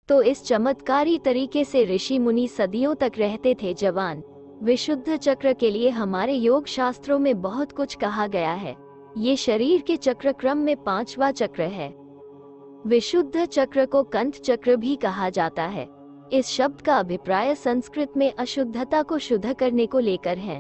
तो इस चमत्कारी तरीके से ऋषि मुनि सदियों तक रहते थे जवान। विशुद्ध चक्र के लिए हमारे योग शास्त्रों में बहुत कुछ कहा गया है। ये शरीर के चक्र क्रम में 5वां चक्र है। विशुद्ध चक्र को कंठ चक्र भी कहा जाता है। इस शब्द का अभिप्राय संस्कृत में अशुद्धता को शुद्ध करने को लेकर है।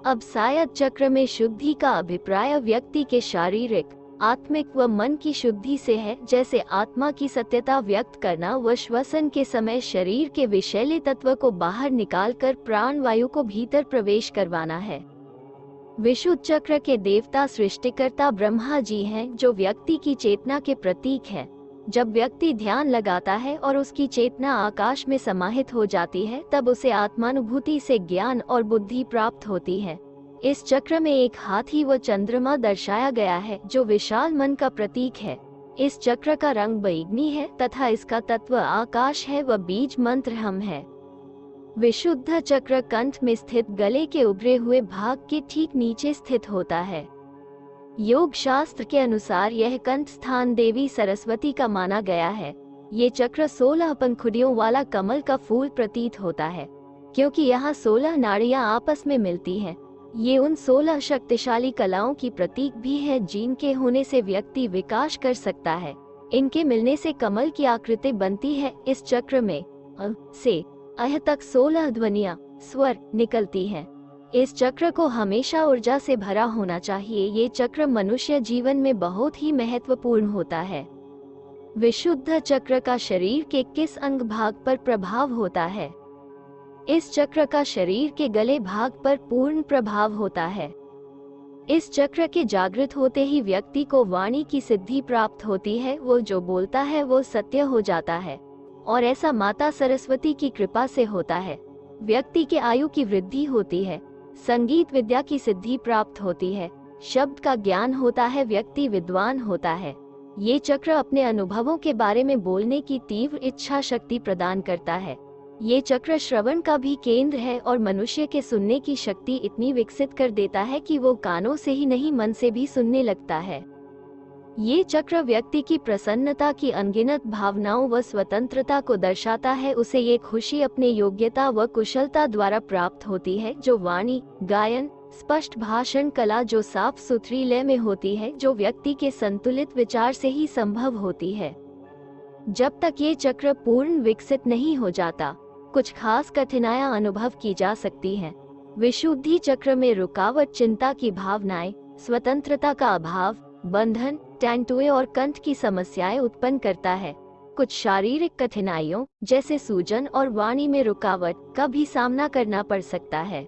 अब सायद चक्र में शुद्धि का अभिप्राय व्यक्ति के शारीरिक, आत्मिक व मन की शुद्धि से है, जैसे आत्मा की सत्यता व्यक्त करना व श्वसन के समय शरीर के विषैले तत्व को बाहर निकालकर प्राण वायु को भीतर प्रवेश करवाना है। विशुद्ध चक्र के देवता सृष्टिकर्ता ब्रह्मा जी हैं, जो व्यक्ति की चेतना के प्रतीक हैं। जब व्यक्ति ध्यान लगाता है और उसकी चेतना आकाश में समाहित हो जाती है, तब उसे आत्मानुभूति से ज्ञान और बुद्धि प्राप्त होती है। इस चक्र में एक हाथी व चंद्रमा दर्शाया गया है, जो विशाल मन का प्रतीक है। इस चक्र का रंग बैंगनी है तथा इसका तत्व आकाश है व बीज मंत्र हम है। विशुद्ध चक्र कंठ में स्थित गले के उभरे हुए भाग के ठीक नीचे स्थित होता है। योग शास्त्र के अनुसार यह कंठ स्थान देवी सरस्वती का माना गया है। ये चक्र 16 पंखुड़ियों वाला कमल का फूल प्रतीत होता है, क्योंकि यहाँ 16 नाड़ियां आपस में मिलती हैं। ये उन 16 शक्तिशाली कलाओं की प्रतीक भी है, जिनके होने से व्यक्ति विकास कर सकता है। इनके मिलने से कमल की आकृति बनती है। इस चक्र में अ से अह तक 16 ध्वनियां, स्वर निकलती हैं। इस चक्र को हमेशा ऊर्जा से भरा होना चाहिए। ये चक्र मनुष्य जीवन में बहुत ही महत्वपूर्ण होता है। विशुद्ध चक्र का शरीर के किस अंग भाग पर प्रभाव होता है? इस चक्र का शरीर के गले भाग पर पूर्ण प्रभाव होता है। इस चक्र के जागृत होते ही व्यक्ति को वाणी की सिद्धि प्राप्त होती है। वो जो बोलता है वो सत्य हो जाता है, और ऐसा माता सरस्वती की कृपा से होता है। व्यक्ति के आयु की वृद्धि होती है, संगीत विद्या की सिद्धि प्राप्त होती है, शब्द का ज्ञान होता है, व्यक्ति विद्वान होता है। ये चक्र अपने अनुभवों के बारे में बोलने की तीव्र इच्छा शक्ति प्रदान करता है। ये चक्र श्रवण का भी केंद्र है और मनुष्य के सुनने की शक्ति इतनी विकसित कर देता है कि वो कानों से ही नहीं मन से भी सुनने लगता है। ये चक्र व्यक्ति की प्रसन्नता की अनगिनत भावनाओं व स्वतंत्रता को दर्शाता है। उसे ये खुशी अपने योग्यता व कुशलता द्वारा प्राप्त होती है, जो वाणी, गायन, स्पष्ट भाषण कला जो साफ सुथरी लय में होती है, जो व्यक्ति के संतुलित विचार से ही संभव होती है। जब तक ये चक्र पूर्ण विकसित नहीं हो जाता, कुछ खास कठिनाइयां अनुभव की जा सकती हैं। विशुद्धि चक्र में रुकावट चिंता की भावनाएं, स्वतंत्रता का अभाव, बंधन, टैंटुए और कंठ की समस्याएं उत्पन्न करता है। कुछ शारीरिक कठिनाइयों जैसे सूजन और वाणी में रुकावट का भी सामना करना पड़ सकता है।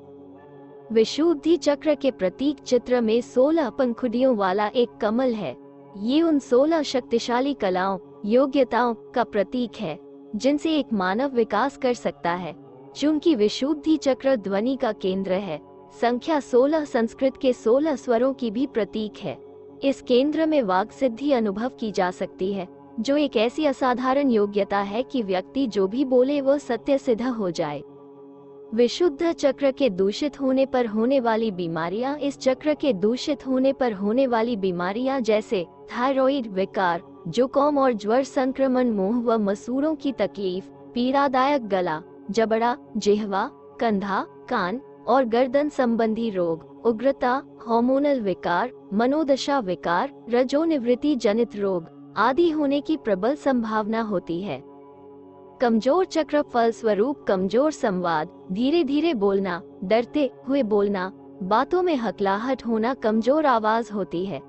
विशुद्धि चक्र के प्रतीक चित्र में 16 पंखुड़ियों वाला एक कमल है। ये उन 16 शक्तिशाली कलाओं, योग्यताओं का प्रतीक है, जिनसे एक मानव विकास कर सकता है। चूंकि विशुद्धि चक्र ध्वनि का केंद्र है, संख्या 16 संस्कृत के 16 स्वरों की भी प्रतीक है। इस केंद्र में वाक् सिद्धि अनुभव की जा सकती है, जो एक ऐसी असाधारण योग्यता है कि व्यक्ति जो भी बोले वो सत्य सिद्ध हो जाए। विशुद्ध चक्र के दूषित होने पर होने वाली बीमारियां। इस चक्र के दूषित होने पर होने वाली बीमारियां जैसे थायराइड विकार, जुकाम और ज्वर संक्रमण, मुंह व मसूड़ों की तकलीफ, पीड़ादायक गला, जबड़ा, जिह्वा, कंधा, कान और गर्दन संबंधी रोग, उग्रता, हार्मोनल विकार, मनोदशा विकार, रजोनिवृत्ति जनित रोग आदि होने की प्रबल संभावना होती है। कमजोर चक्र फलस्वरूप कमजोर संवाद, धीरे धीरे बोलना, डरते हुए बोलना, बातों में हकलाहट होना, कमजोर आवाज होती है,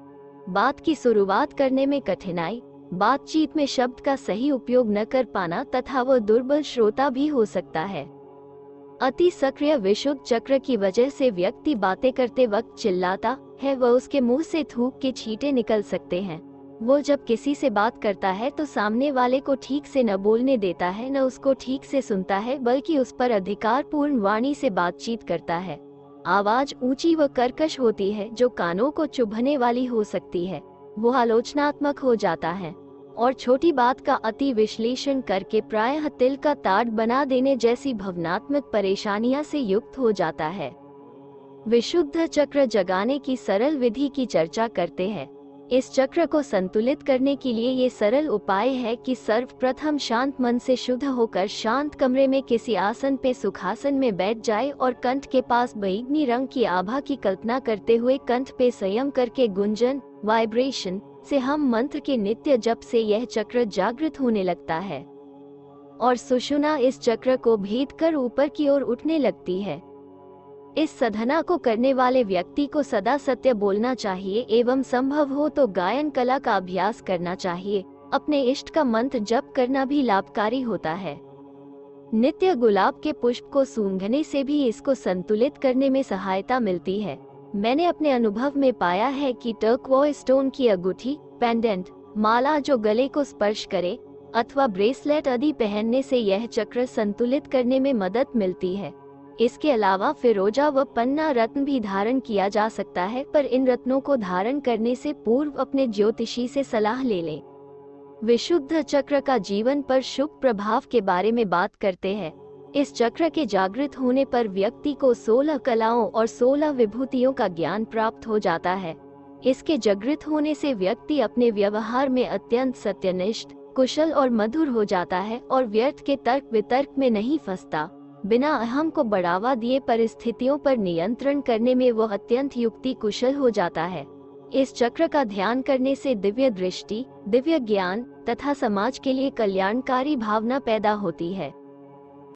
बात की शुरुआत करने में कठिनाई, बातचीत में शब्द का सही उपयोग न कर पाना तथा वह दुर्बल श्रोता भी हो सकता है। अति सक्रिय विशुद्ध चक्र की वजह से व्यक्ति बातें करते वक्त चिल्लाता है व उसके मुंह से थूक के छींटे निकल सकते हैं। वो जब किसी से बात करता है तो सामने वाले को ठीक से न बोलने देता है, न उसको ठीक से सुनता है, बल्कि उस पर अधिकारपूर्ण वाणी से बातचीत करता है। आवाज ऊंची व कर्कश होती है, जो कानों को चुभने वाली हो सकती है। वो आलोचनात्मक हो जाता है और छोटी बात का अति विश्लेषण करके प्रायः तिल का ताड़ बना देने जैसी भावनात्मक परेशानियां से युक्त हो जाता है। विशुद्ध चक्र जगाने की सरल विधि की चर्चा करते हैं। इस चक्र को संतुलित करने के लिए ये सरल उपाय है कि सर्वप्रथम शांत मन से शुद्ध होकर शांत कमरे में किसी आसन पे सुखासन में बैठ जाए और कंठ के पास बैंगनी रंग की आभा की कल्पना करते हुए कंठ पे संयम करके गुंजन वाइब्रेशन से हम मंत्र के नित्य जप से यह चक्र जागृत होने लगता है और सुषुम्ना इस चक्र को भेद कर ऊपर की ओर उठने लगती है। इस साधना को करने वाले व्यक्ति को सदा सत्य बोलना चाहिए एवं संभव हो तो गायन कला का अभ्यास करना चाहिए। अपने इष्ट का मंत्र जप करना भी लाभकारी होता है। नित्य गुलाब के पुष्प को सूंघने से भी इसको संतुलित करने में सहायता मिलती है। मैंने अपने अनुभव में पाया है कि टर्क्वाइज स्टोन की अंगूठी, पेंडेंट, माला जो गले को स्पर्श करे अथवा ब्रेसलेट आदि पहनने से यह चक्र संतुलित करने में मदद मिलती है। इसके अलावा फिरोजा व पन्ना रत्न भी धारण किया जा सकता है, पर इन रत्नों को धारण करने से पूर्व अपने ज्योतिषी से सलाह ले लें। विशुद्ध चक्र का जीवन पर शुभ प्रभाव के बारे में बात करते हैं। इस चक्र के जागृत होने पर व्यक्ति को 16 कलाओं और 16 विभूतियों का ज्ञान प्राप्त हो जाता है। इसके जागृत होने से व्यक्ति अपने व्यवहार में अत्यंत सत्यनिष्ठ, कुशल और मधुर हो जाता है और व्यर्थ के तर्क वितर्क में नहीं फंसता। बिना अहम को बढ़ावा दिए परिस्थितियों पर नियंत्रण करने में वह अत्यंत युक्ति कुशल हो जाता है। इस चक्र का ध्यान करने से दिव्य दृष्टि, दिव्य ज्ञान तथा समाज के लिए कल्याणकारी भावना पैदा होती है।